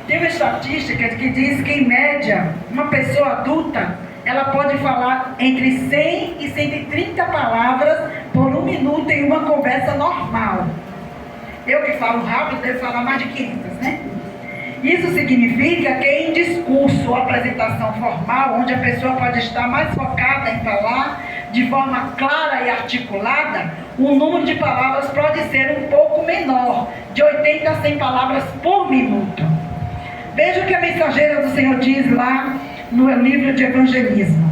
Tem uma estatística que diz que, em média, uma pessoa adulta, ela pode falar entre 100 e 130 palavras por um minuto em uma conversa normal. Eu que falo rápido, devo falar mais de 500, né? Isso significa que em discurso ou apresentação formal, onde a pessoa pode estar mais focada em falar de forma clara e articulada, o número de palavras pode ser um pouco menor, de 80 a 100 palavras por minuto. Veja o que a mensageira do Senhor diz lá no livro de evangelismo.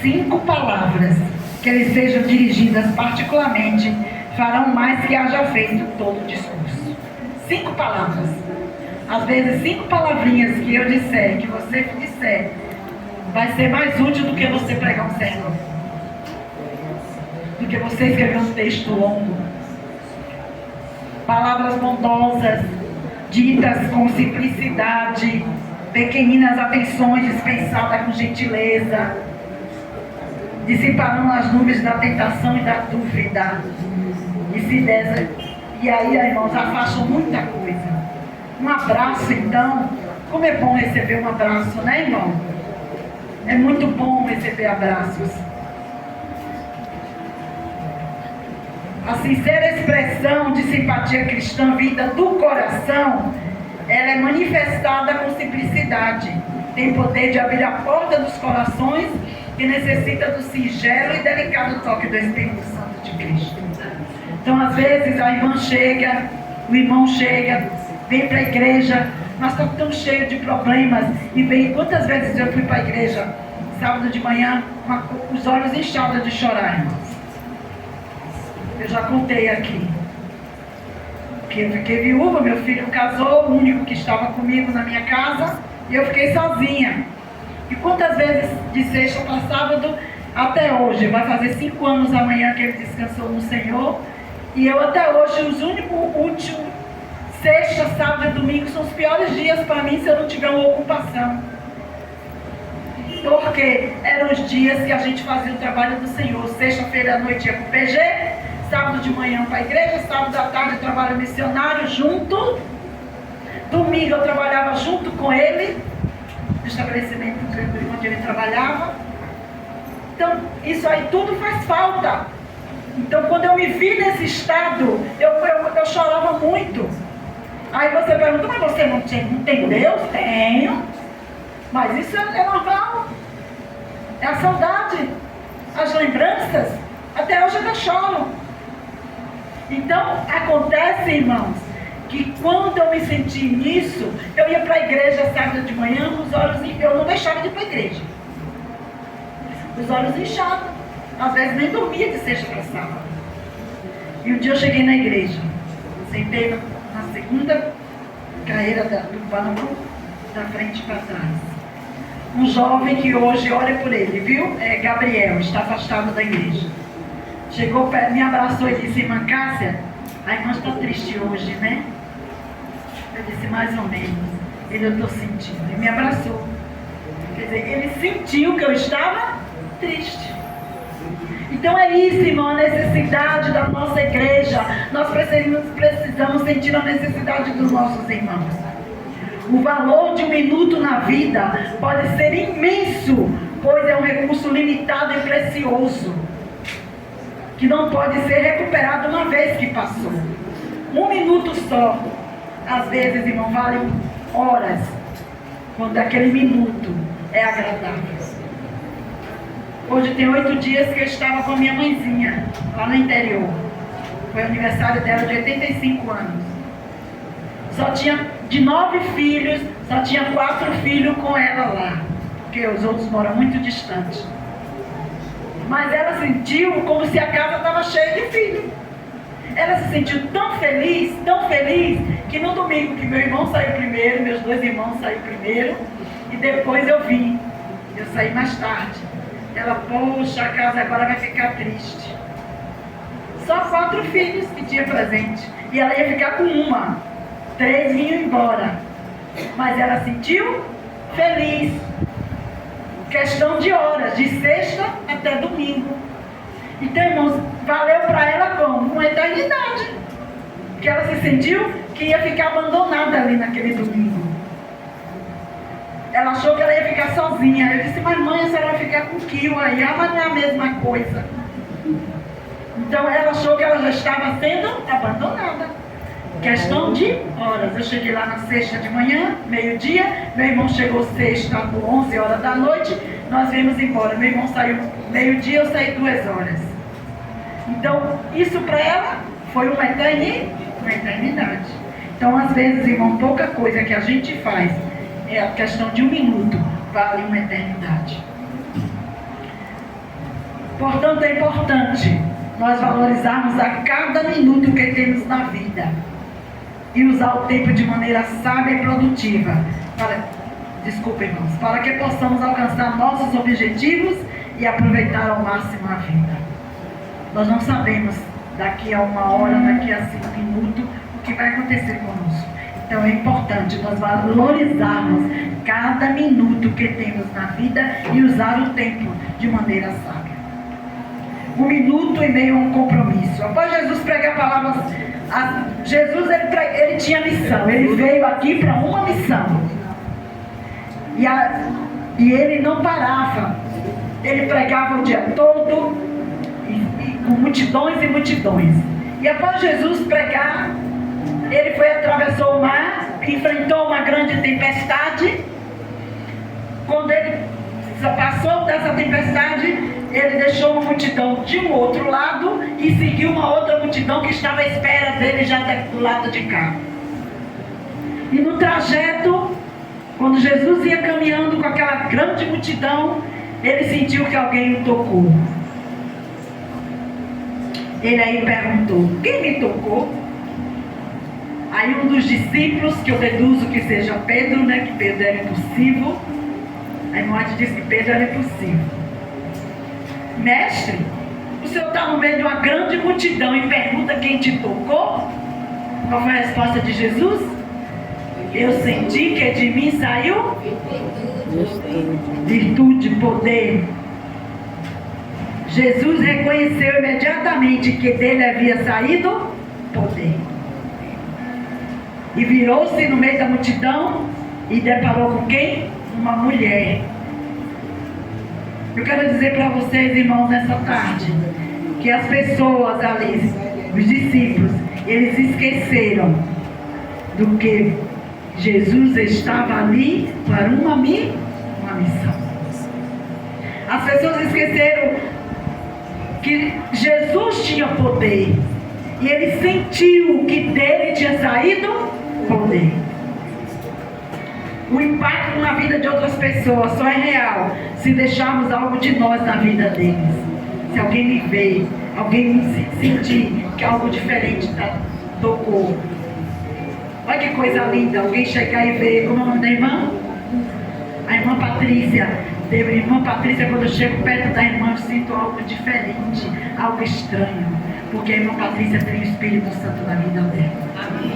5 palavras que lhes sejam dirigidas particularmente farão mais que haja feito todo o discurso. 5 palavras. Às vezes 5 palavrinhas que eu disser, que você disser, vai ser mais útil do que você pregar um sermão, do que você escrever um texto longo. Palavras bondosas, ditas com simplicidade, pequeninas atenções dispensadas com gentileza, dissiparão as nuvens da tentação e da dúvida. E aí, irmãos, afastam muita coisa. Um abraço, então, como é bom receber um abraço, né, irmão? É muito bom receber abraços. A sincera expressão de simpatia cristã vinda do coração, ela é manifestada com simplicidade. Tem poder de abrir a porta dos corações que necessita do singelo e delicado toque do Espírito Santo de Cristo. Então, às vezes, a irmã chega, o irmão chega, vem para a igreja, nós estamos tão cheios de problemas, e vem, quantas vezes eu fui para a igreja, sábado de manhã, com os olhos inchados de chorar, irmãos. Eu já contei aqui, que eu fiquei viúva, meu filho casou, o único que estava comigo na minha casa, e eu fiquei sozinha. E quantas vezes, de sexta para sábado, até hoje, vai fazer 5 anos amanhã que ele descansou no Senhor, e eu até hoje, os últimos, sexta, sábado e domingo são os piores dias para mim se eu não tiver uma ocupação. Porque eram os dias que a gente fazia o trabalho do Senhor. Sexta-feira à noite ia para o PG, sábado de manhã para a igreja, sábado à tarde eu trabalho missionário junto, domingo eu trabalhava junto com ele, no estabelecimento onde ele trabalhava. Então, isso aí tudo faz falta. Então, quando eu me vi nesse estado, eu chorava muito. Aí você pergunta, mas você não tem Deus? Tenho. Mas isso é normal. É a saudade, as lembranças. Até hoje eu ainda choro. Então, acontece, irmãos, que quando eu me senti nisso, eu ia para a igreja sábado de manhã, com os olhos, eu não deixava de ir para a igreja. Os olhos inchados. Às vezes nem dormia de sexta para sábado. E um dia eu cheguei na igreja, sentei na segunda carreira do banco, da frente para trás. Um jovem que hoje, olha por ele, viu? É Gabriel, está afastado da igreja. Chegou perto, me abraçou e disse, irmã Cássia, a irmã está triste hoje, né? Eu disse, mais ou menos. Ele, eu estou sentindo. Ele me abraçou. Quer dizer, ele sentiu que eu estava triste. Então é isso, irmão, a necessidade da nossa igreja. Nós precisamos sentir a necessidade dos nossos irmãos. O valor de um minuto na vida pode ser imenso, pois é um recurso limitado e precioso, que não pode ser recuperado uma vez que passou. Um minuto só, às vezes, irmão, vale horas, quando aquele minuto é agradável. Hoje tem 8 dias que eu estava com a minha mãezinha, lá no interior. Foi o aniversário dela de 85 anos. Só tinha, de 9 filhos, só tinha 4 filhos com ela lá, porque os outros moram muito distantes. Mas ela sentiu como se a casa estava cheia de filhos. Ela se sentiu tão feliz, que no domingo que meu irmão saiu primeiro, meus 2 irmãos saíram primeiro, e depois eu vim. Eu saí mais tarde. Ela, poxa, a casa agora vai ficar triste. Só 4 filhos que tinha presente. E ela ia ficar com uma. 3 vinham embora. Mas ela sentiu feliz. Questão de horas, de sexta até domingo. Então, irmãos, valeu para ela como? Uma eternidade. Que ela se sentiu que que ia ficar abandonada ali naquele domingo. Ela achou que ela ia ficar sozinha. Eu disse, mas mãe, a senhora vai ficar com o Kio aí. Ah, mas não é a mesma coisa. Então ela achou que ela já estava sendo abandonada. Questão de horas. Eu cheguei lá na sexta de manhã, meio-dia. Meu irmão chegou sexta por 11 horas da noite. Nós viemos embora. Meu irmão saiu meio-dia, eu saí 2 horas. Então, isso para ela foi uma eternidade. Então, às vezes, irmão, pouca coisa que a gente faz, é a questão de 1 minuto, vale uma eternidade. Portanto, é importante nós valorizarmos a cada minuto que temos na vida e usar o tempo de maneira sábia e produtiva. Desculpa, irmãos, para que possamos alcançar nossos objetivos e aproveitar ao máximo a vida. Nós não sabemos daqui a 1 hora, daqui a 5 minutos, o que vai acontecer conosco. Então é importante nós valorizarmos cada minuto que temos na vida e usar o tempo de maneira sábia. 1 minuto e meio a um compromisso. Após Jesus pregar palavras, Jesus ele tinha missão, ele veio aqui para uma missão. E ele não parava, ele pregava o dia todo, com multidões e multidões. E após Jesus pregar, ele atravessou o mar, enfrentou uma grande tempestade. Quando ele passou dessa tempestade, ele deixou uma multidão de um outro lado e seguiu uma outra multidão que estava à espera dele já do lado de cá. E no trajeto, quando Jesus ia caminhando com aquela grande multidão, ele sentiu que alguém o tocou. Ele aí perguntou, quem me tocou? Aí um dos discípulos, que eu deduzo que seja Pedro, né, que Pedro era impossível. A irmã disse que Pedro era impossível. Mestre, o senhor está no meio de uma grande multidão e pergunta quem te tocou? Qual foi a resposta de Jesus? Eu senti que de mim saiu virtude, poder. Jesus reconheceu imediatamente que dele havia saído poder. E virou-se no meio da multidão e deparou com quem? Uma mulher. Eu quero dizer para vocês, irmãos, nessa tarde, que as pessoas ali, os discípulos, eles esqueceram do que Jesus estava ali para uma missão. As pessoas esqueceram que Jesus tinha poder e ele sentiu que dele tinha saído poder. O impacto na vida de outras pessoas só é real se deixarmos algo de nós na vida deles. Se alguém me ver, alguém me sentir que algo diferente tocou. Olha que coisa linda, alguém chegar e ver. Como é o nome da irmã? A irmã Patrícia. Irmã Patrícia, quando eu chego perto da irmã, eu sinto algo diferente, algo estranho, porque a irmã Patrícia tem o Espírito Santo na vida dela.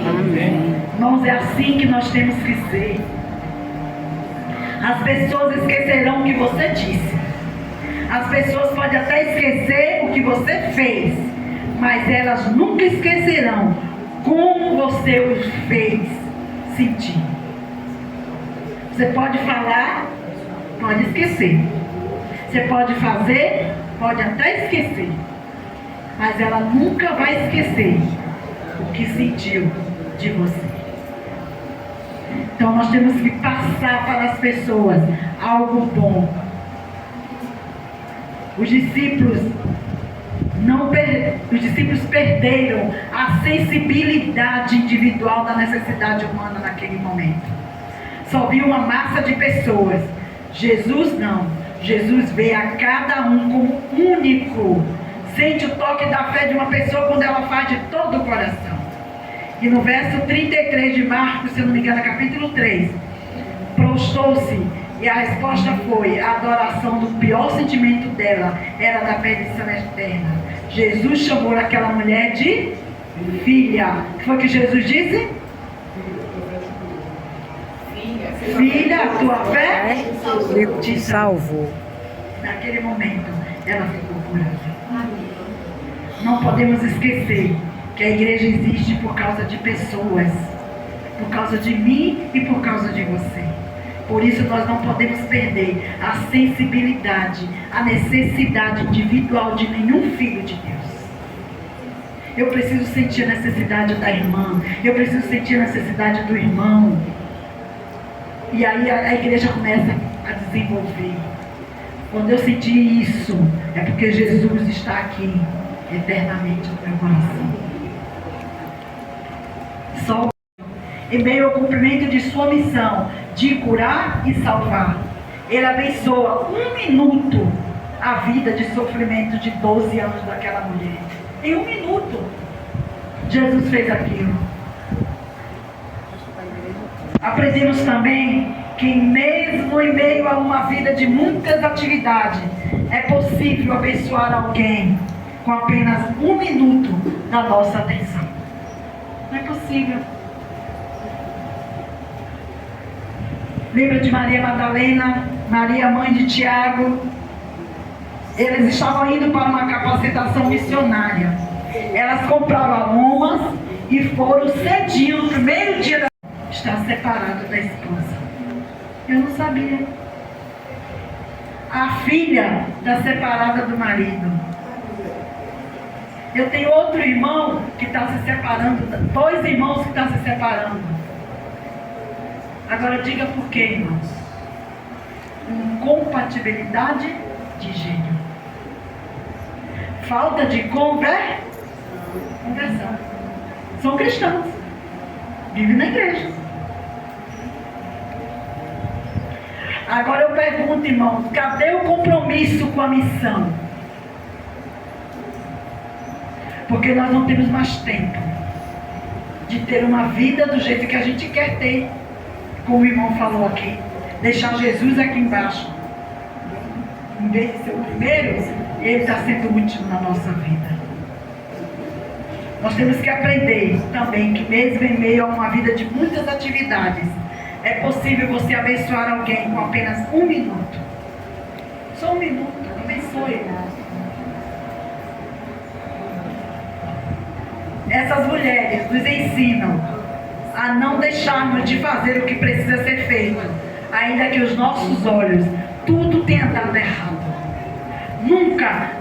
Amém. Irmãos, é assim que nós temos que ser. As pessoas esquecerão o que você disse. As pessoas podem até esquecer o que você fez, mas elas nunca esquecerão como você os fez sentir. Você pode falar, pode esquecer. Você pode fazer, pode até esquecer. Mas ela nunca vai esquecer o que sentiu de você. Então nós temos que passar para as pessoas algo bom. Os discípulos perderam a sensibilidade individual da necessidade humana naquele momento. Só viu uma massa de pessoas. Jesus não. Jesus vê a cada um como único. Sente o toque da fé de uma pessoa quando ela faz de todo o coração. E no verso 33 de Marcos, se eu não me engano, capítulo 3, prostou-se, e a resposta foi a adoração do pior sentimento dela, era da perdição eterna. Jesus chamou aquela mulher de filha. O que foi que Jesus disse? Filha, a tua fé te salvou. Naquele momento, ela ficou curada. Não podemos esquecer que a igreja existe por causa de pessoas. por causa de mim e por causa de você. Por isso nós não podemos perder a sensibilidade, a necessidade individual de nenhum filho de Deus. Eu preciso sentir a necessidade da irmã, eu preciso sentir a necessidade do irmão. E aí a igreja começa a desenvolver. Quando eu sentir isso, é porque Jesus está aqui eternamente no meu coração. Só em meio ao cumprimento de sua missão de curar e salvar, ele abençoa 1 minuto a vida de sofrimento de 12 anos daquela mulher. Em 1 minuto, Jesus fez aquilo. Aprendemos também que mesmo em meio a uma vida de muitas atividades, é possível abençoar alguém com apenas 1 minuto da nossa atenção. Não é possível. Lembra de Maria Madalena, Maria, mãe de Tiago? Eles estavam indo para uma capacitação missionária. Elas compraram aromas e foram cedinho no primeiro dia da... Está separada da esposa. Eu não sabia. A filha está separada do marido. Eu tenho outro irmão que está se separando, 2 irmãos que estão se separando. Agora diga por quê, irmãos? Incompatibilidade de gênero. Falta de conversão. São cristãos. Vivem na igreja. Agora eu pergunto, irmãos, cadê o compromisso com a missão? Porque nós não temos mais tempo de ter uma vida do jeito que a gente quer ter. Como o irmão falou aqui, deixar Jesus aqui embaixo. Em vez de ser o primeiro, ele está sendo último na nossa vida. Nós temos que aprender também que mesmo em meio a uma vida de muitas atividades, é possível você abençoar alguém com apenas 1 minuto. Só 1 minuto, abençoe. Essas mulheres nos ensinam a não deixarmos de fazer o que precisa ser feito, ainda que os nossos olhos tudo tenha dado errado.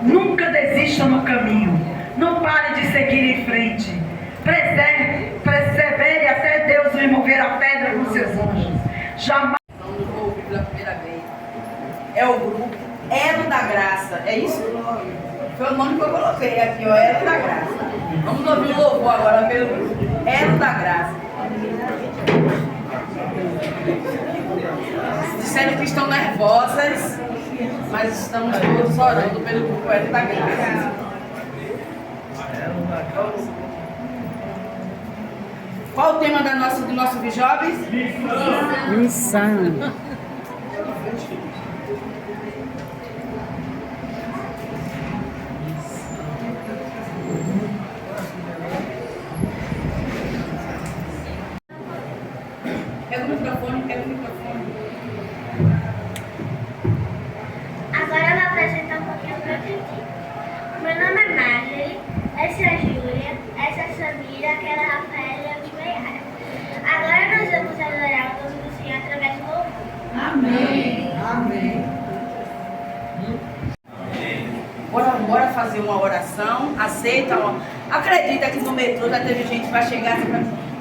Nunca desista no caminho. Não pare de seguir em frente. Persevere até Deus remover a pedra com seus anjos. Jamais. Não vou ouvir pela primeira vez. É o grupo Elo da Graça. É isso? Foi o nome que eu coloquei aqui, ó. Elo da Graça. Vamos ouvir o louvor agora pelo grupo Elo da Graça. Disseram que estão nervosas, mas estamos todos orando pelo grupo Elo da Graça. Qual o tema do nosso Bijobis? Missão. Pega o microfone. Agora eu vou apresentar um pouquinho para gente. Meu nome é Marjorie, essa é a Júlia, essa é a Samira, aquela é a Rafaela e a última é a Yara. Agora nós vamos adorar o nome do Senhor através do louvor. Amém. Bora fazer uma oração. Aceita, acredita que no metrô já teve gente que vai chegar assim,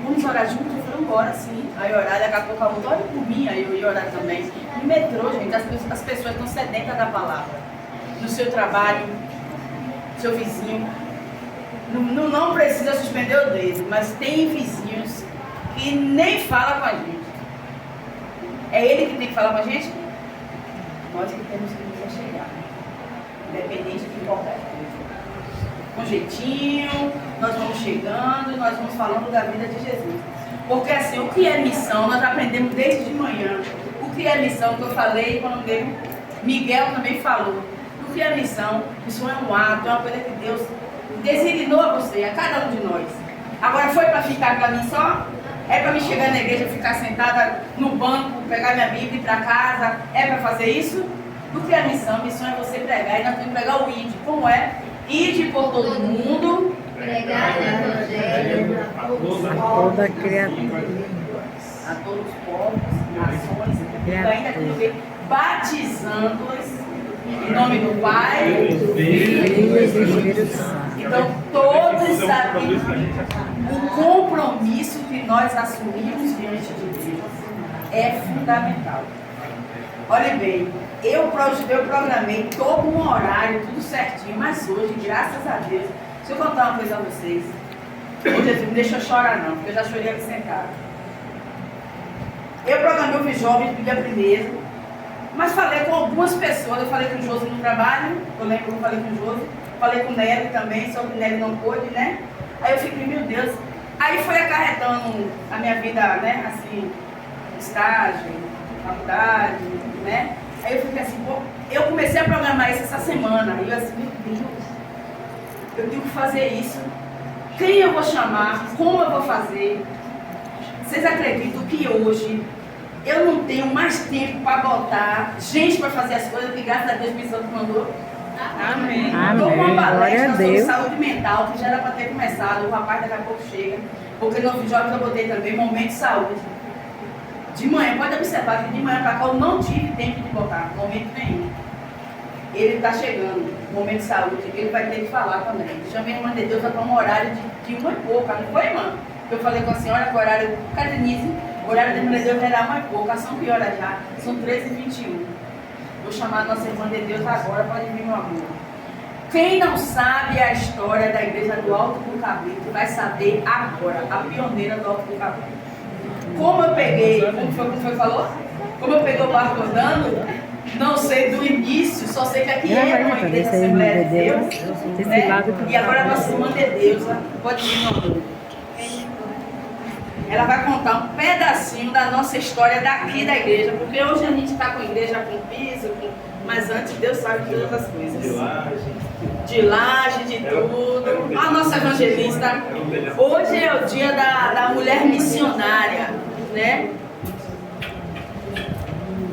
vamos orar juntos? Eu falei, bora sim. Aí orar, daqui a pouco a outra, olha por mim, aí eu ia orar também. No metrô, gente, as pessoas estão sedentas da palavra. No seu trabalho, seu vizinho. Não precisa suspender o dedo, mas tem vizinhos que nem falam com a gente. É ele que tem que falar com a gente? Nós que temos que nos chegar. Independente de qualquer coisa. Com jeitinho, nós vamos chegando, nós vamos falando da vida de Jesus. Porque assim, o que é missão, nós aprendemos desde de manhã. O que é missão, que eu falei quando Miguel também falou. O que é missão? Missão é um ato, é uma coisa que Deus designou a você, a cada um de nós. Agora foi para ficar para mim só? É para me chegar na igreja, ficar sentada no banco, pegar minha Bíblia e ir para casa? É para fazer isso? O que é missão? Missão é você pregar, e nós temos que pregar o ID. Como é? Ide por todo mundo. Pregar o Evangelho Toda criatura. a todos os povos, nações, e ainda aqui batizando-os em nome do Pai, do Filho e do Espírito Santo. Então, todos sabem o compromisso que nós assumimos diante de Deus é fundamental. Olha bem, eu programei todo um horário, tudo certinho, mas hoje, graças a Deus, deixa eu contar uma coisa a vocês. Ô Jesus, não deixa eu chorar não, porque eu já chorei aqui sentado. Eu programei o jovens do dia primeiro, mas falei com algumas pessoas. Eu falei com o Josi no trabalho, eu lembro que eu falei com o Josi, falei com o Nelly também, só que o Nelly não pôde, né? Aí eu fiquei, meu Deus. Aí foi acarretando a minha vida, né, assim, estágio, faculdade, né? Aí eu fiquei assim, pô, eu comecei a programar isso essa semana. Aí eu assim, meu Deus, eu tenho que fazer isso. Quem eu vou chamar? Como eu vou fazer? Vocês acreditam que hoje eu não tenho mais tempo para botar gente para fazer as coisas, que graças a Deus o Espírito Santo mandou? Amém. Estou com uma palestra sobre saúde mental, que já era para ter começado, o rapaz daqui a pouco chega, porque no jovem eu botei também momento de saúde. De manhã, pode observar que de manhã para cá eu não tive tempo de botar, momento nenhum. Ele está chegando, momento de saúde, ele vai ter que falar também. Chamei a irmã de Deus para um horário de 1h pouca, não foi, irmã? Eu falei com a senhora que o horário, cadê Denise? O horário da irmã de Deus era 1h pouca, são que horas já? São 13h21. Vou chamar a nossa irmã de Deus agora, pode vir, meu amor. Quem não sabe a história da igreja do Alto do Cabrito vai saber agora, a pioneira do Alto do Cabrito. Como eu peguei, como foi que falou? Como eu peguei o barco andando, não sei do início, só sei que aqui era uma igreja Assembleia de Deus, né? E agora a nossa irmã de Deus, pode vir, meu amor. Ela vai contar um pedacinho da nossa história daqui da igreja, porque hoje a gente está com a igreja com piso, mas antes Deus sabe de todas as coisas. De laje, de tudo. A nossa evangelista. Hoje é o dia da mulher missionária, né?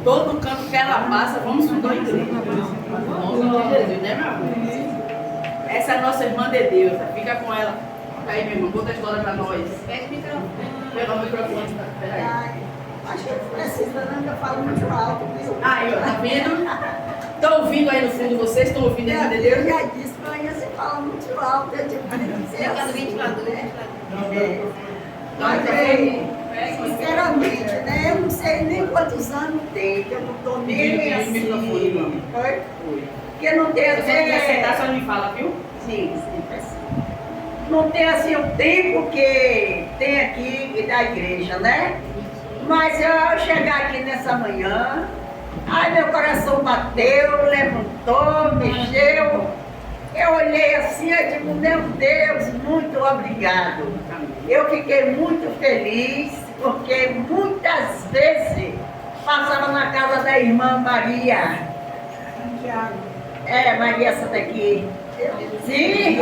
Todo canto que ela passa, vamos fundar a igreja. Em nome de Jesus, né, meu amor? Essa é a nossa irmã de Deus. Fica com ela. Aí, meu irmão, conta a história pra nós. Pega o microfone. Pega o microfone. Acho que não precisa, não, que eu falo muito alto. Aí, ó, tá vendo? Estão ouvindo aí no fundo vocês? Estão ouvindo a irmã de Deus? Eu já disse, mas você fala muito alto. Eu digo, Fica no ventilador, né? Sinceramente, né? Eu não sei nem quantos anos tem, que eu não estou nem assim. Foi? Porque não tem Se você quiser até. sentar, só me fala, viu? Sim, assim. Não tem assim o tempo que tem aqui da igreja, né? Mas eu chegar aqui nessa manhã, ai meu coração bateu, levantou, mexeu. Eu olhei assim e digo, meu Deus, muito obrigado. Eu fiquei muito feliz, porque muitas vezes passava na casa da irmã Maria. É, Maria essa daqui. Sim,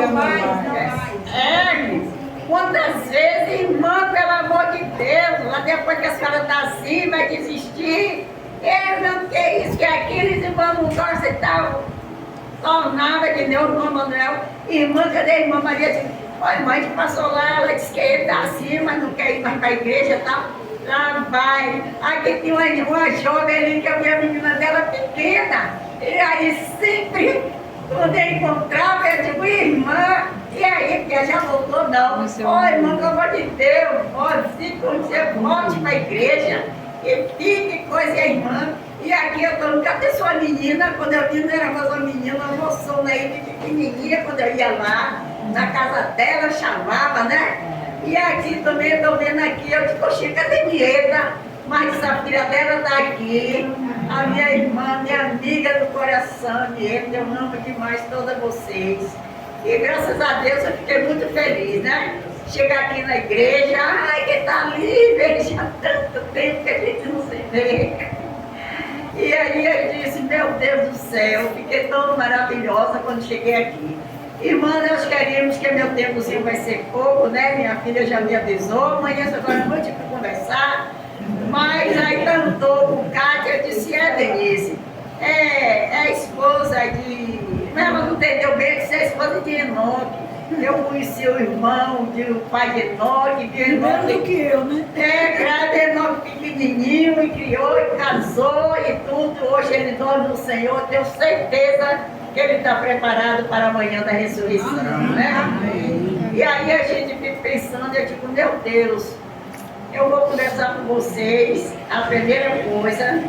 quantas vezes, irmã, pelo amor de Deus, lá depois que a senhora está assim, vai desistir. Eu não que isso, que aquilo, irmã não gosta e tal. Só nada, que nem o irmão Manuel. Irmã, cadê a irmã Maria? Olha, mãe que passou lá, ela disse que ele está assim, mas não quer ir mais para a igreja e tal. Lá vai. Aqui tinha uma jovem ali, que eu vi a menina dela pequena. E aí sempre, quando eu encontrava, eu digo, irmã, e aí, porque já voltou não. Ó, irmã, pelo amor de Deus, fique quando você volte para a igreja, e fique coisa, e a irmã. E aqui eu estou, cadê sua menina? Quando eu vi, não era mais uma menina, uma moçona aí de pequenininha, quando eu ia lá, na casa dela, chamava, né? E aqui também, eu estou vendo aqui, eu digo, poxa, cadê Nieta? Mas a filha dela está aqui, a minha irmã, minha amiga do coração, Nieta, eu amo demais todas vocês. E graças a Deus eu fiquei muito feliz, né? Chegar aqui na igreja, ai, que tá ali, veja, há tanto tempo que a gente não se vê. E aí eu disse, meu Deus do céu, fiquei tão maravilhosa quando cheguei aqui. Irmã, nós queríamos que meu tempozinho vai ser pouco, né? Minha filha já me avisou, amanhã agora não tive para conversar. Mas aí cantou com Cátia, eu disse, Denise, é a esposa de... Ela não entendeu bem, eu disse, é a esposa de Enoque. Eu conheci o irmão, o pai de Enoque, de irmão Primeiro do que eu, né? grande Enoque pequenininho, e criou, e casou, e tudo. Hoje ele dorme no Senhor, tenho certeza que ele está preparado para amanhã da ressurreição, né? E aí a gente fica pensando, eu digo, meu Deus, eu vou conversar com vocês, a primeira coisa,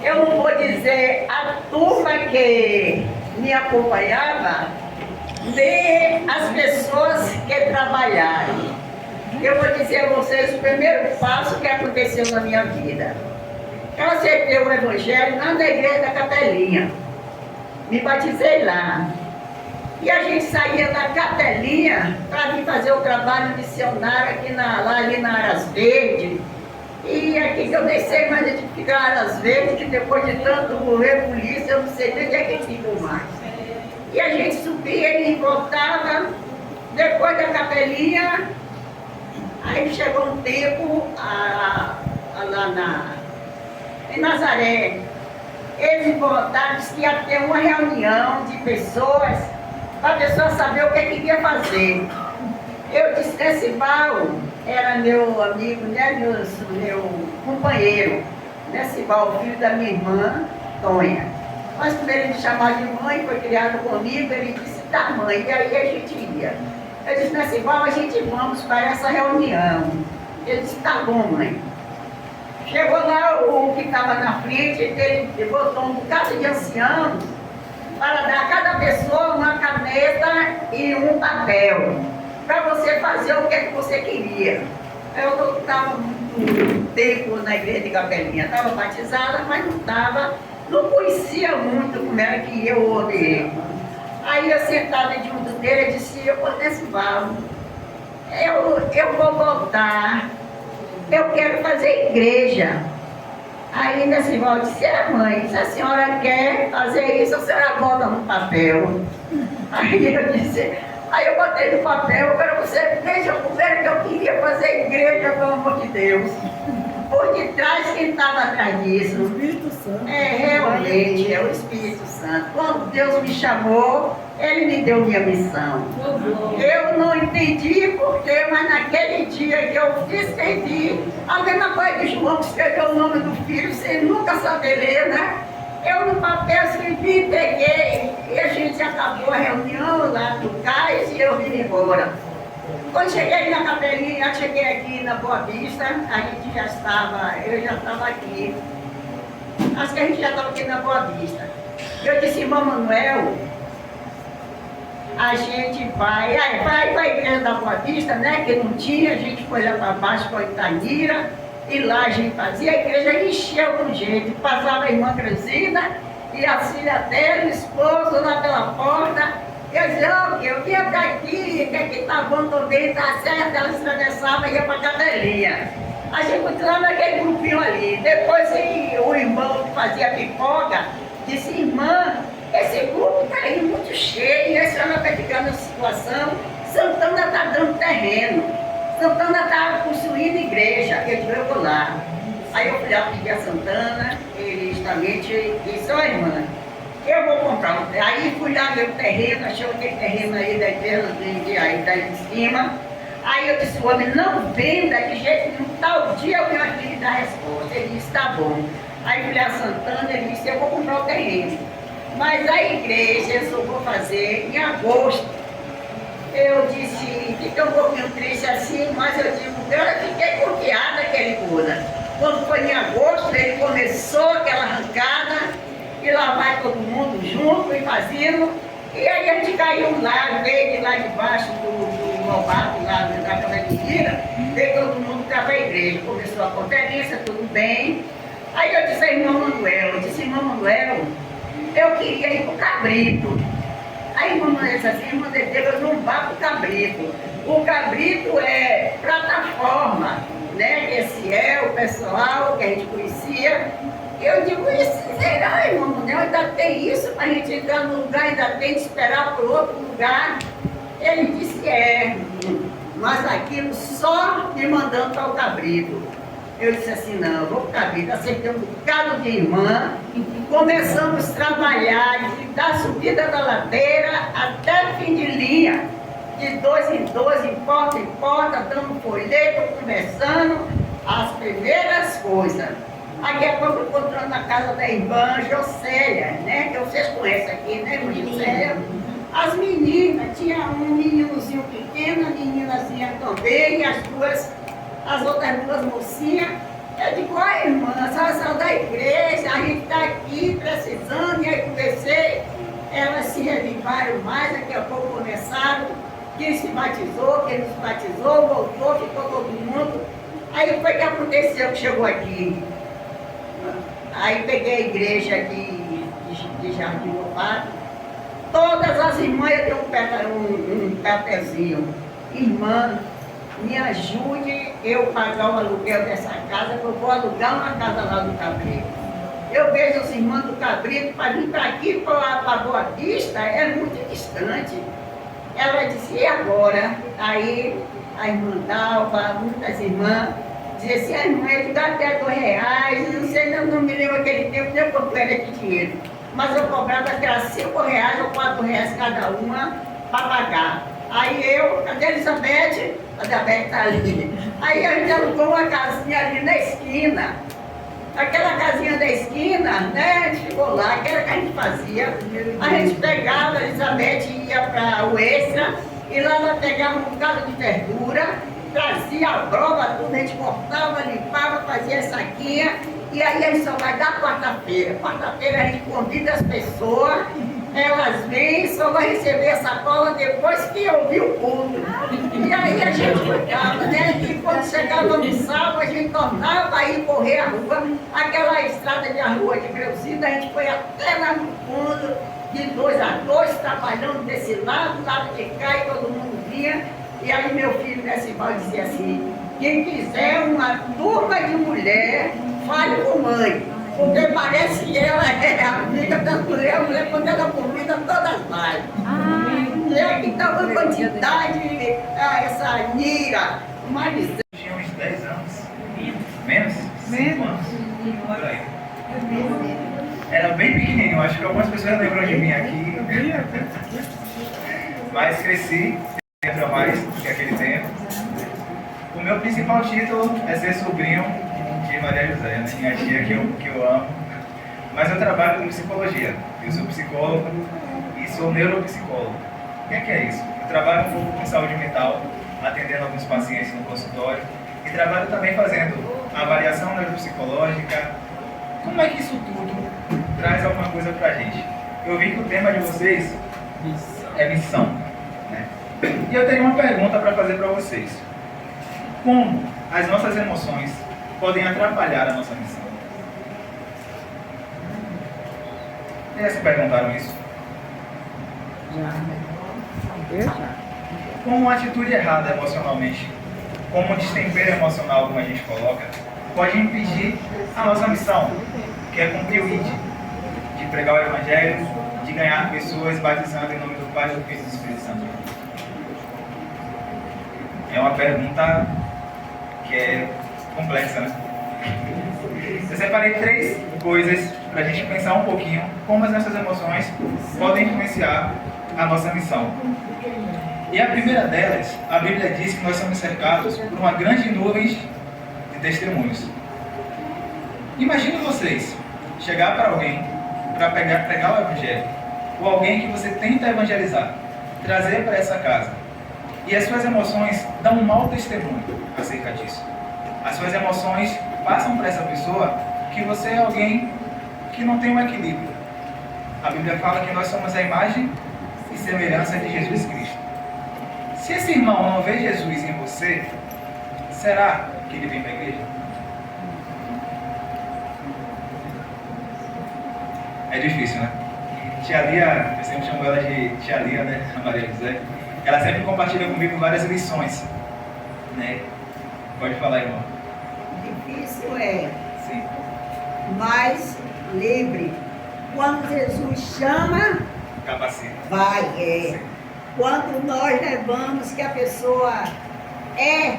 eu não vou dizer a turma que me acompanhava, nem as pessoas que trabalharam. Eu vou dizer a vocês o primeiro passo que aconteceu na minha vida. Eu aceitei o Evangelho lá na igreja da Capelinha. Me batizei lá. E a gente saía da Capelinha para vir fazer o trabalho missionário aqui ali na Aras Verdes. E aqui que eu nem sei mais onde fica Aras Verdes, que depois de tanto morrer polícia, eu não sei nem onde é que ficou mais. E a gente subia e voltava, depois da Capelinha, aí chegou um tempo lá em Nazaré. Eles voltaram, disse que ia ter uma reunião de pessoas, para a pessoa saber o que queria fazer. Eu disse que esse Val era meu amigo, né, meu companheiro, nesse Val, filho da minha irmã, Tonha. Mas quando ele me chamava de mãe, foi criado comigo, ele disse, tá mãe, e aí a gente ia. Eu disse, nesse Val a gente vamos para essa reunião. Ele disse, tá bom mãe. Chegou lá o que estava na frente, ele botou um bocado de ancião para dar a cada pessoa uma caneta e um papel, para você fazer o que você queria. Eu não estava muito tempo na igreja de Capelinha, estava batizada, mas não conhecia muito como era que ia o ambiente. Aí eu sentada junto dele, eu disse, eu vou nesse Val, eu vou voltar, eu quero fazer igreja. Aí nesse Val disse, mãe, se a senhora quer fazer isso, a senhora bota no papel. Aí eu botei no papel para você veja como era que eu queria fazer igreja, pelo amor de Deus. Por detrás, quem estava atrás disso? O Espírito Santo. Realmente, é o Espírito Santo. Quando Deus me chamou, Ele me deu minha missão. Eu não entendi porquê, mas naquele dia que eu entendi, a mesma coisa que João escreveu o nome do filho, sem nunca saber ler, né? Eu no papel escrevi, peguei, e a gente acabou a reunião lá do cais e eu vim embora. Quando cheguei na Capelinha, cheguei aqui na Boa Vista, a gente eu já estava aqui. Acho que a gente já estava aqui na Boa Vista. Eu disse, irmão Manuel, a gente vai para a igreja da Boa Vista, né? Que não tinha, a gente foi lá para baixo, para Itanira, e lá a gente fazia, a igreja encheu do jeito. Passava a irmã Crescida e a filha dela, o esposo lá pela porta. Eu dizia, eu vinha daqui, que aqui tá bom também, tá certo, ela se atravessava e ia para a Capelinha. A gente continuava naquele grupinho ali. Depois o irmão que fazia pipoca disse, irmã, esse grupo está aí muito cheio, e a senhora está ficando na situação, Santana está dando terreno, Santana está construindo igreja, eu digo, eu vou lá. Aí eu fui lá pedir a Santana, ele justamente disse, ó irmã, eu vou comprar um. Aí fui lá ver o terreno, achei aquele terreno aí da igreja, aí daí de cima. Aí eu disse, o homem, não venda de jeito nenhum, tal dia eu venho aqui lhe dar resposta. Ele disse, tá bom. Aí fui lá a Santana, ele disse, eu vou comprar o terreno. Mas a igreja eu só vou fazer em agosto. Eu disse, fiquei um pouquinho triste assim, mas eu digo, eu fiquei confiada que ele muda. Quando foi em agosto, ele começou aquela arrancada, e lá vai todo mundo junto e fazendo. E aí a gente caiu lá, veio lá debaixo do lobato, lá da Câmara de Gira, veio todo mundo para a igreja. Começou a conferência, tudo bem. Aí eu disse a irmã Manuel, eu queria ir para o Cabrito. Aí a irmã Manuel disse assim, irmã de Deus, eu não vá para o Cabrito. O Cabrito é plataforma, né? Esse é o pessoal que a gente conhecia. Eu digo, isso será, irmão Manuel, ainda tem isso para a gente entrar no lugar, ainda tem que esperar para outro lugar. Ele disse, mas aquilo só me mandando para o Cabrito. Eu disse assim, não, eu vou para o Cabrito, acertei um bocado de irmã, começamos a trabalhar, da subida da ladeira até o fim de linha. de 2 em 2, em porta, dando folheto, conversando, as primeiras coisas. Daqui a pouco encontrando na casa da irmã Jocélia, né? Que vocês conhecem aqui, né, irmã Jocélia? As meninas, tinha um meninozinho pequeno, a meninazinha também, e as outras duas mocinhas. Eu digo, ó irmã, a senhora saiu da igreja, a gente está aqui precisando, e aí conversei. Elas se revivaram mais, daqui a pouco começaram, quem se batizou, quem não se batizou, voltou, ficou todo mundo. Aí foi que aconteceu que chegou aqui. Aí peguei a igreja de Jardim Lobato. Todas as irmãs, eu tenho um papelzinho. Irmã, me ajude eu pagar o aluguel dessa casa, que eu vou alugar uma casa lá do Cabrito. Eu vejo os irmãos do Cabrito, para vir para aqui, para Boa Vista, é muito distante. Ela disse, e agora? Aí a irmã Dalva, muitas irmãs, dizia assim, a irmã, eu te dou até R$2, não sei, não me lembro aquele tempo, nem quanto era de dinheiro. Mas eu cobrava até R$5 ou R$4 cada uma para pagar. Aí eu, cadê a Elizabeth? A Elizabeth está ali. Aí a gente alugou uma casinha ali na esquina. Aquela casinha da esquina, né? A gente ficou lá, aquela que a gente fazia. A gente pegava, a Elizabeth ia para o Extra, e lá ela pegava um bocado de verdura, trazia a brova, tudo, a gente cortava, limpava, fazia saquinha, e aí a gente só vai dar quarta-feira. Quarta-feira a gente convida as pessoas, elas vêm, só vai receber a sacola depois que ouvir o culto. E aí a gente ficava, né? E quando chegava no sábado, a gente tornava a ir correr a rua, aquela estrada de rua de Creucida, a gente foi até lá no fundo, de 2 a 2, trabalhando desse lado de cá, e todo mundo vinha. E aí meu filho Decimal dizia assim, quem quiser uma turma de mulher, fale com mãe. Porque parece que ela é amiga da mulher, a mulher quando ela convida todas mais. E aqui está uma quantidade, essa Nira, Maricel. Tinha uns 10 anos. Menos? 5 anos. Por aí. Era bem pequenininho, acho que algumas pessoas lembram de mim aqui. Mas cresci, lembro mais do que aquele tempo. O meu principal título é ser sobrinho de Maria José, né? Minha tia que eu amo. Mas eu trabalho com psicologia. Eu sou psicólogo e sou neuropsicólogo. O que é isso? Eu trabalho um pouco com saúde mental, atendendo alguns pacientes no consultório. E trabalho também fazendo avaliação neuropsicológica. Como é que isso tudo traz alguma coisa pra gente? Eu vi que o tema de vocês é missão, né? E eu tenho uma pergunta para fazer para vocês. Como as nossas emoções podem atrapalhar a nossa missão? Vocês se perguntaram isso? Como uma atitude errada emocionalmente, como um destempero emocional, como a gente coloca, pode impedir a nossa missão, que é cumprir o ID, de pregar o Evangelho, de ganhar pessoas batizando em nome do Pai, do Filho e do Espírito Santo. É uma pergunta que é complexa, né? Eu separei 3 coisas para a gente pensar um pouquinho como as nossas emoções podem influenciar a nossa missão. E a primeira delas, a Bíblia diz que nós somos cercados por uma grande nuvem de testemunhos. Imagine vocês chegar para alguém para pregar o Evangelho, ou alguém que você tenta evangelizar, trazer para essa casa, e as suas emoções dão um mau testemunho acerca disso. As suas emoções passam para essa pessoa que você é alguém que não tem um equilíbrio. A Bíblia fala que nós somos a imagem e semelhança de Jesus Cristo. Se esse irmão não vê Jesus em você, será que ele vem para a igreja? É difícil, né? Tia Lia, eu sempre chamo ela de Tia Lia, né? A Maria José. Ela sempre compartilha comigo várias lições, né? Pode falar, irmão. Difícil é, Sim. mas livre. Quando Jesus chama, Capacita. vai. Sim. Quando nós levamos que a pessoa é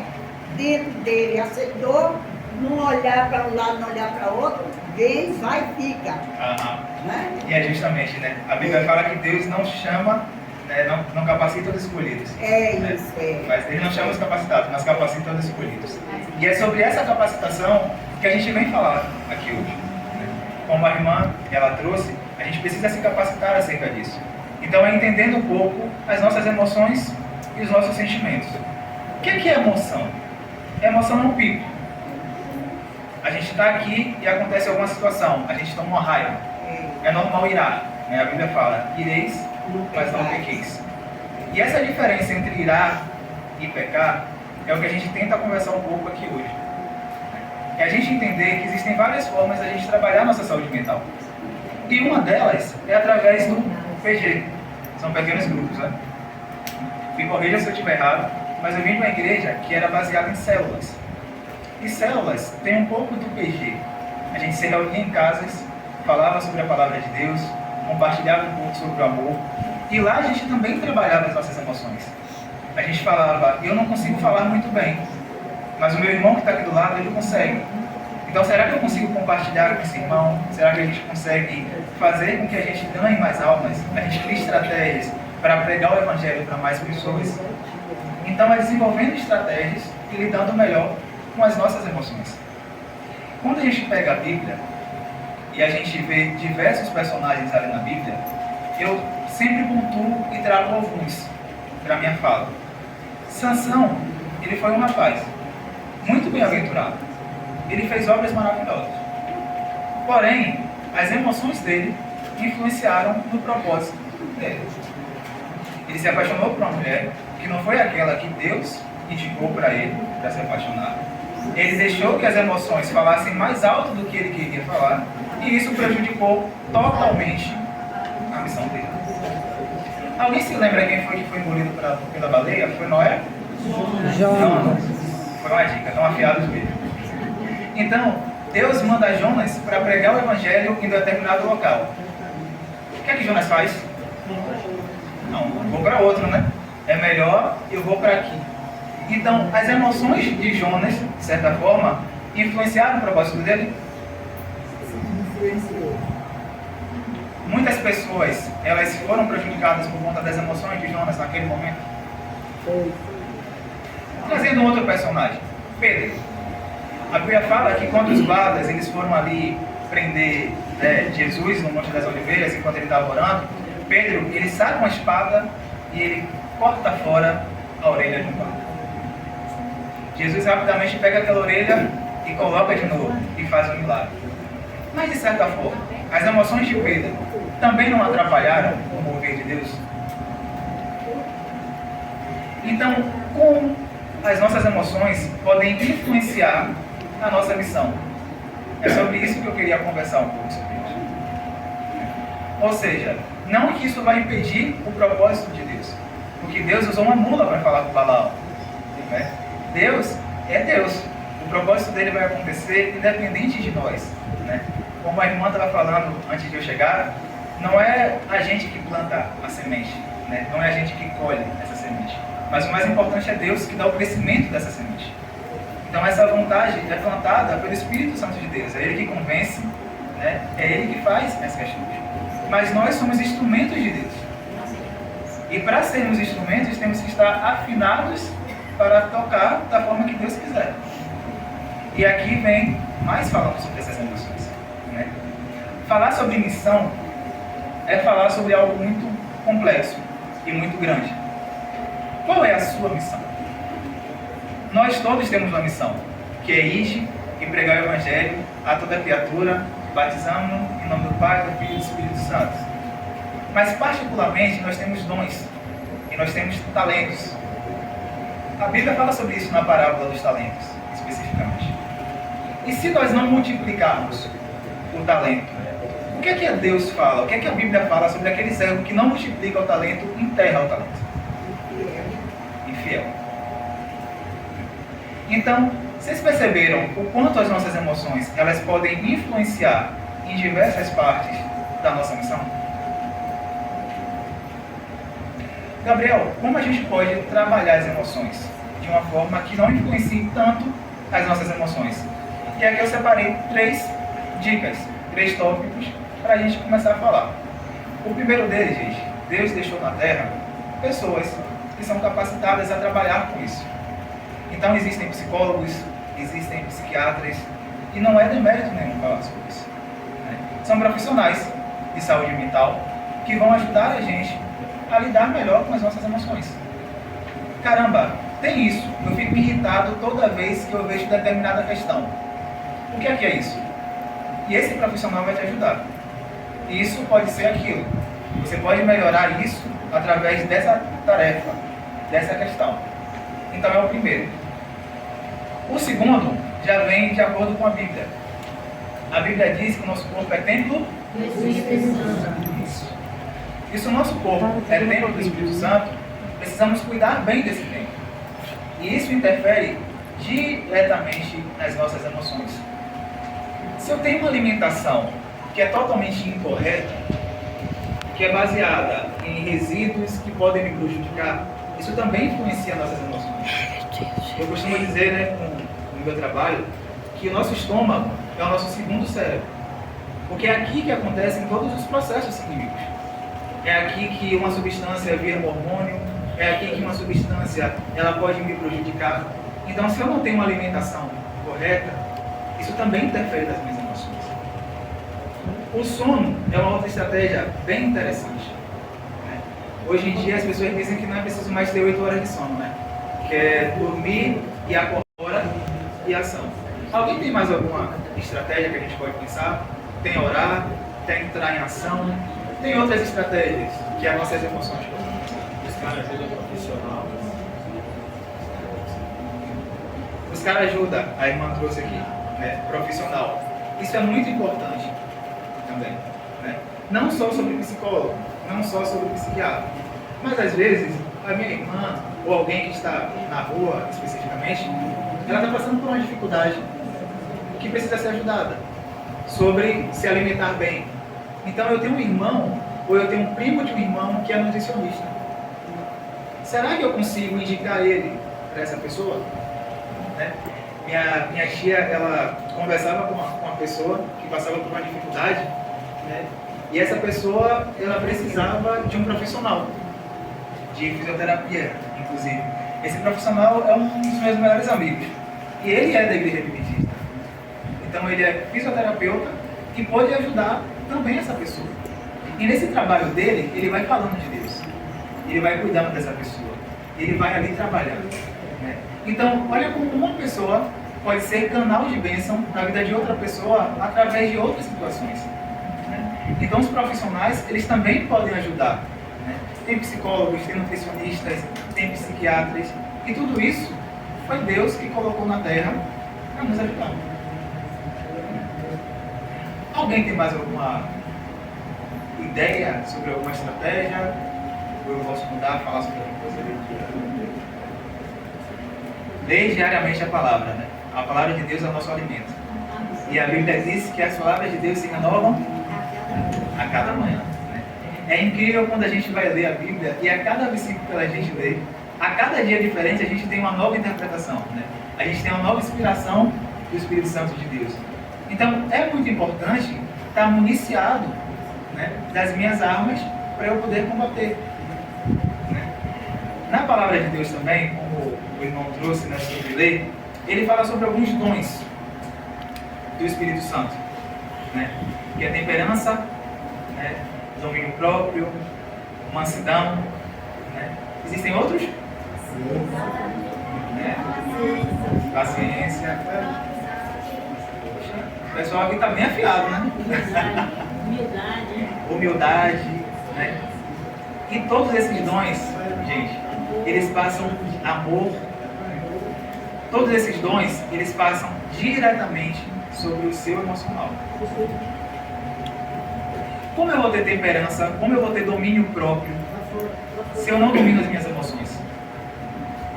dentro dele, aceitou, não olhar para um lado, não olhar para o outro, vem, vai e fica. Aham. Né? E é justamente, né? A Bíblia fala que Deus não chama não capacita os escolhidos. É isso, Mas ele não chama os capacitados, mas capacita os escolhidos. E é sobre essa capacitação que a gente vem falar aqui hoje. Como a irmã ela trouxe, a gente precisa se capacitar acerca disso. Então é entendendo um pouco as nossas emoções e os nossos sentimentos. O que é emoção? Emoção é um pico. A gente está aqui e acontece alguma situação, a gente toma uma raiva. É normal irar, né? A Bíblia fala, ireis, mas não pequeis. E essa diferença entre irar e pecar é o que a gente tenta conversar um pouco aqui hoje. É a gente entender que existem várias formas de a gente trabalhar a nossa saúde mental. E uma delas é através do PG. São pequenos grupos, né? Me corrija se eu estiver errado, mas eu vim de uma igreja que era baseada em células. E células tem um pouco do PG. A gente se reunia em casas, falava sobre a palavra de Deus, compartilhava um pouco sobre o amor. E lá a gente também trabalhava as nossas emoções. A gente falava, eu não consigo falar muito bem, mas o meu irmão que está aqui do lado, ele consegue. Então, será que eu consigo compartilhar com esse irmão? Será que a gente consegue fazer com que a gente ganhe mais almas? A gente cria estratégias para pregar o Evangelho para mais pessoas? Então, é desenvolvendo estratégias e lidando melhor com as nossas emoções. Quando a gente pega a Bíblia e a gente vê diversos personagens ali na Bíblia, eu sempre pontuo e trago alguns para a minha fala. Sansão, ele foi um rapaz muito bem-aventurado. Ele fez obras maravilhosas. Porém, as emoções dele influenciaram no propósito dele. Ele se apaixonou por uma mulher que não foi aquela que Deus indicou para ele para se apaixonar. Ele deixou que as emoções falassem mais alto do que ele queria falar, e isso prejudicou totalmente a missão dele. Alguém se lembra quem foi que foi engolido pela baleia? Foi Noé? Jonas. Foi uma dica, estão afiados mesmo. Então, Deus manda Jonas para pregar o Evangelho em determinado local. O que é que Jonas faz? Não, vou para outro, né? É melhor, eu vou para aqui. Então, as emoções de Jonas, de certa forma, influenciaram o propósito dele? Muitas pessoas, elas foram prejudicadas por conta das emoções de Jonas naquele momento. Trazendo um outro personagem, Pedro. A Bíblia fala que quando os guardas eles foram ali prender Jesus no Monte das Oliveiras, enquanto ele estava orando, Pedro, ele saca uma espada e ele corta fora a orelha de um guarda. Jesus rapidamente pega aquela orelha e coloca de novo e faz um milagre. Mas de certa forma, as emoções de Pedro também não atrapalharam o mover de Deus. Então, como as nossas emoções podem influenciar a nossa missão? É sobre isso que eu queria conversar um pouco sobre isso. Ou seja, não que isso vai impedir o propósito de Deus, porque Deus usou uma mula para falar com Balaão, né? Deus é Deus, o propósito dele vai acontecer independente de nós, né? Como a irmã estava falando antes de eu chegar, não é a gente que planta a semente, né? Não é a gente que colhe essa semente, mas o mais importante é Deus que dá o crescimento dessa semente. Então essa vontade é plantada pelo Espírito Santo de Deus, é Ele que convence, né? É Ele que faz as questões. Mas nós somos instrumentos de Deus. E para sermos instrumentos, temos que estar afinados para tocar da forma que Deus quiser. E aqui vem mais falando sobre essas emoções, né? Falar sobre missão é falar sobre algo muito complexo e muito grande. Qual é a sua missão? Nós todos temos uma missão, que é ir e pregar o Evangelho a toda criatura, batizando em nome do Pai, do Filho e do Espírito Santo. Mas particularmente nós temos dons e nós temos talentos. A Bíblia fala sobre isso na parábola dos talentos, especificamente. E se nós não multiplicarmos o talento, o que é que Deus fala? O que é que a Bíblia fala sobre aquele servo que não multiplica o talento, enterra o talento? Infiel. Então, vocês perceberam o quanto as nossas emoções elas podem influenciar em diversas partes da nossa missão? Gabriel, como a gente pode trabalhar as emoções de uma forma que não influencie tanto as nossas emoções? E aqui eu separei 3 dicas, 3 tópicos para a gente começar a falar. O primeiro deles, gente, Deus deixou na terra pessoas que são capacitadas a trabalhar com isso. Então existem psicólogos, existem psiquiatras, e não é demérito nenhum falar sobre isso. Né? São profissionais de saúde mental que vão ajudar a gente a lidar melhor com as nossas emoções. Caramba, tem isso. Eu fico irritado toda vez que eu vejo determinada questão. O que é isso? E esse profissional vai te ajudar. Isso pode ser aquilo. Você pode melhorar isso através dessa tarefa, dessa questão. Então é o primeiro. O segundo já vem de acordo com a Bíblia. A Bíblia diz que o nosso corpo é templo do Espírito Santo. E se o nosso corpo é templo do Espírito Santo, precisamos cuidar bem desse templo. E isso interfere diretamente nas nossas emoções. Se eu tenho uma alimentação que é totalmente incorreta, que é baseada em resíduos que podem me prejudicar, isso também influencia nossas emoções. Eu costumo dizer, né, no meu trabalho, que o nosso estômago é o nosso segundo cérebro. Porque é aqui que acontecem todos os processos químicos. É aqui que uma substância vira um hormônio, é aqui que uma substância ela pode me prejudicar. Então, se eu não tenho uma alimentação correta, isso também interfere nas minhas emoções. O sono é uma outra estratégia bem interessante. Hoje em dia as pessoas dizem que não é preciso mais ter 8 horas de sono, né? Que é dormir e acordar e ação. Alguém tem mais alguma estratégia que a gente pode pensar? Tem orar, tem entrar em ação, tem outras estratégias que as nossas emoções podem. Buscar ajuda profissional. Buscar ajuda, a irmã trouxe aqui, né? Profissional. Isso é muito importante também, né? Não só sobre psicólogo, não só sobre psiquiatra, mas às vezes a minha irmã ou alguém que está na rua especificamente, ela está passando por uma dificuldade que precisa ser ajudada sobre se alimentar bem. Então eu tenho um irmão ou eu tenho um primo de um irmão que é nutricionista. Será que eu consigo indicar ele para essa pessoa? Né? Minha tia, ela conversava com uma pessoa que passava por uma dificuldade, né? E essa pessoa, ela precisava de um profissional de fisioterapia, inclusive. Esse profissional é um dos meus melhores amigos. E ele é da Igreja Adventista. Então ele é fisioterapeuta e pode ajudar também essa pessoa. E nesse trabalho dele, ele vai falando de Deus. Ele vai cuidando dessa pessoa. Ele vai ali trabalhando. Né? Então, olha como uma pessoa pode ser canal de bênção na vida de outra pessoa através de outras situações. Então os profissionais, eles também podem ajudar. Né? Tem psicólogos, tem nutricionistas, tem psiquiatras. E tudo isso foi Deus que colocou na terra para nos ajudar. Alguém tem mais alguma ideia sobre alguma estratégia? Ou eu posso mudar, falar sobre alguma coisa? Leia diariamente a palavra, né? A palavra de Deus é o nosso alimento. E a Bíblia diz que as palavras de Deus se renovam a cada manhã. Né? É incrível quando a gente vai ler a Bíblia e a cada versículo que a gente lê, a cada dia diferente a gente tem uma nova interpretação. Né? A gente tem uma nova inspiração do Espírito Santo de Deus. Então é muito importante estar municiado, né, das minhas armas para eu poder combater. Né? Na palavra de Deus também, como o irmão trouxe, né, sobre lei, ele fala sobre alguns dons do Espírito Santo. Né? Que é temperança, né? Domínio próprio, mansidão. Né? Existem outros? Né? Paciência. O pessoal aqui está bem afiado, né? Humildade. Né? E todos esses dons, gente, eles passam amor. Todos esses dons, eles passam diretamente sobre o seu emocional. Como eu vou ter temperança, como eu vou ter domínio próprio, se eu não domino as minhas emoções?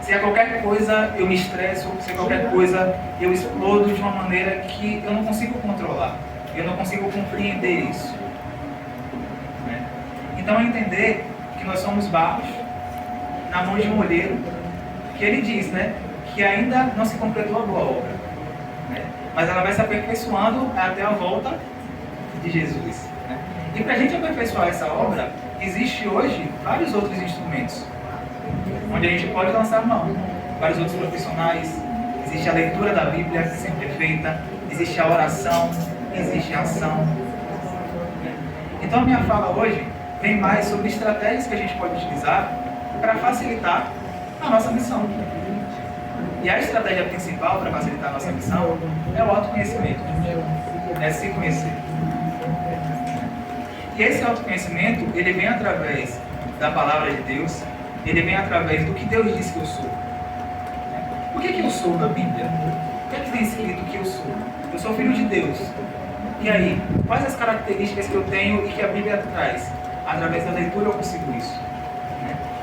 Se a qualquer coisa eu me estresso, se a qualquer coisa eu explodo de uma maneira que eu não consigo controlar, eu não consigo compreender isso. Né? Então é entender que nós somos barros na mão de um olheiro, que ele diz, né, que ainda não se completou a boa obra. Né? Mas ela vai se aperfeiçoando até a volta de Jesus. Né? E para a gente aperfeiçoar essa obra, existe hoje vários outros instrumentos. onde a gente pode lançar mão. Vários outros profissionais, existe a leitura da Bíblia, que sempre é feita, existe a oração, existe a ação. Então a minha fala hoje vem mais sobre estratégias que a gente pode utilizar para facilitar a nossa missão. E a estratégia principal para facilitar a nossa missão é o autoconhecimento, é se conhecer. E esse autoconhecimento, ele vem através da palavra de Deus, ele vem através do que Deus diz que eu sou. O que eu sou na Bíblia? O que tem escrito que eu sou? Eu sou filho de Deus. E aí, quais as características que eu tenho e que a Bíblia traz? Através da leitura eu consigo isso.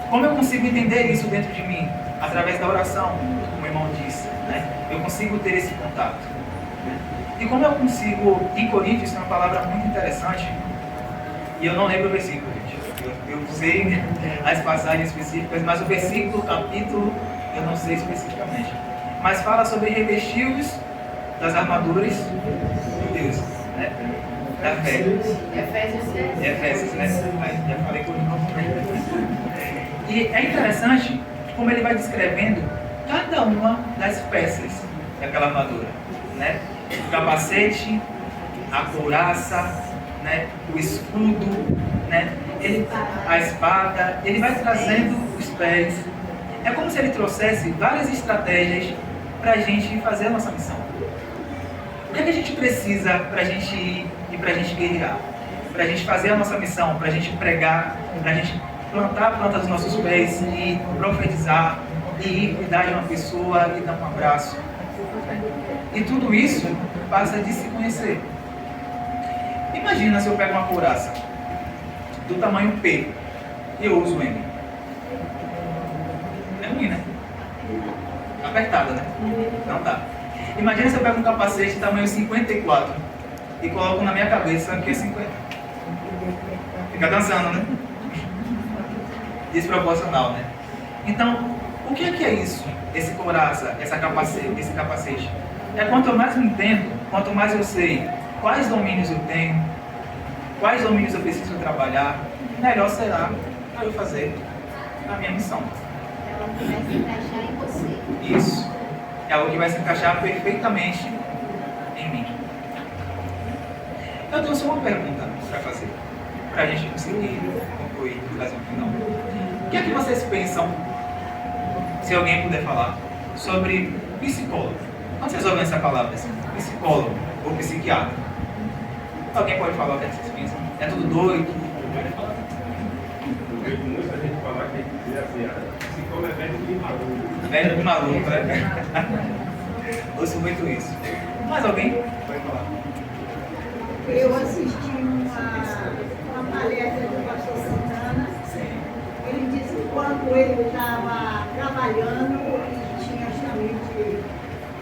Como eu consigo entender isso dentro de mim? Através da oração, como o irmão disse. Eu consigo ter esse contato. E como eu consigo, em Coríntios tem uma palavra muito interessante, e eu não lembro o versículo, gente. Eu sei as passagens específicas, mas o versículo, o capítulo, eu não sei especificamente. Mas fala sobre revestir-os das armaduras de Deus, da fé. Efésios, já falei com o novo. E é interessante como ele vai descrevendo cada uma das peças daquela armadura, O capacete, a couraça, o escudo, a espada, ele vai trazendo os pés. É como se ele trouxesse várias estratégias para a gente fazer a nossa missão. O que é que a gente precisa para a gente ir e para a gente guerrear? Para a gente fazer a nossa missão, para a gente pregar, para a gente plantar a planta dos nossos pés e profetizar, e ir cuidar de uma pessoa e dar um abraço. E tudo isso passa de se conhecer. Imagina se eu pego uma couraça do tamanho P e eu uso M. É ruim, né? Apertada, né? Não dá. Imagina se eu pego um capacete tamanho 54 e coloco na minha cabeça que é 50. Fica dançando, né? Desproporcional, né? Então, o que é isso? Esse couraça, esse capacete? É quanto mais eu entendo, quanto mais eu sei quais domínios eu tenho, quais domínios eu preciso trabalhar, melhor será para eu fazer a minha missão. Ela começa a encaixar em você. Isso. É algo que vai se encaixar perfeitamente em mim. Eu tenho só uma pergunta para fazer, para a gente conseguir concluir e fazer um final. O que é que vocês pensam, se alguém puder falar, sobre psicólogo? Quando vocês ouvem essa palavra, assim, psicólogo ou psiquiatra? Alguém pode falar o que vocês pensam? É tudo doido? Eu vejo muita gente falar que dizer assim, psicólogo é velho de maluco. Velho de maluco, né? Ouço muito isso. Mais alguém pode falar? Eu assisti uma palestra do pastor Santana. Ele disse que quando ele estava trabalhando e tinha justamente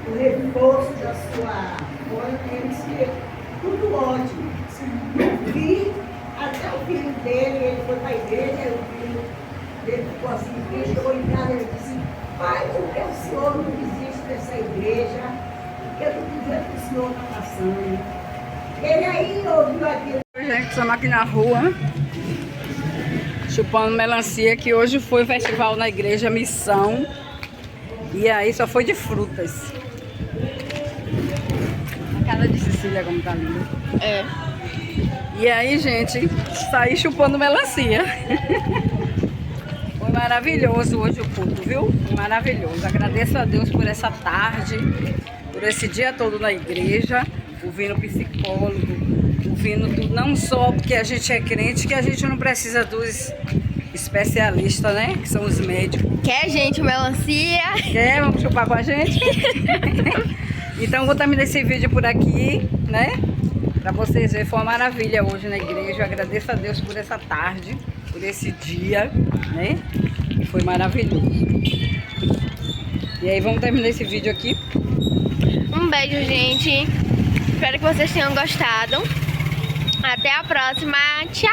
o reforço da sua coisa, ele disse tudo ótimo. Eu vi até o filho dele, ele foi para a igreja, o filho dele ficou assim, ele chegou em casa e disse, pai, por que o senhor não desiste dessa igreja? Porque eu não vejo o que o senhor está passando. Ele aí ouviu aquilo. Gente, estamos aqui na rua, chupando melancia, que hoje foi festival na igreja Missão. E aí só foi de frutas. A casa de Cecília como tá linda. É. E aí, gente, saí chupando melancia. Foi maravilhoso hoje o culto, viu? Foi maravilhoso. Agradeço a Deus por essa tarde, por esse dia todo na igreja, ouvindo psicólogo, ouvindo tudo, não só porque a gente é crente, que a gente não precisa dos especialistas, né? Que são os médicos. Quer, gente, melancia? Quer? Vamos chupar com a gente? Então, vou terminar esse vídeo por aqui, né? Pra vocês verem, foi uma maravilha hoje na igreja. Eu agradeço a Deus por essa tarde, por esse dia, né? Foi maravilhoso. E aí, vamos terminar esse vídeo aqui. Um beijo, gente. Espero que vocês tenham gostado. Até a próxima. Tchau!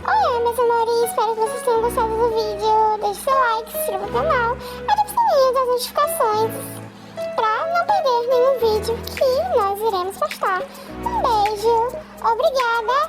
Oi, meus amores. Espero que vocês tenham gostado do vídeo. Deixe seu like, se inscreva no canal, ative o sininho das notificações pra não perder nenhum vídeo que nós iremos postar. Um beijo. Obrigada.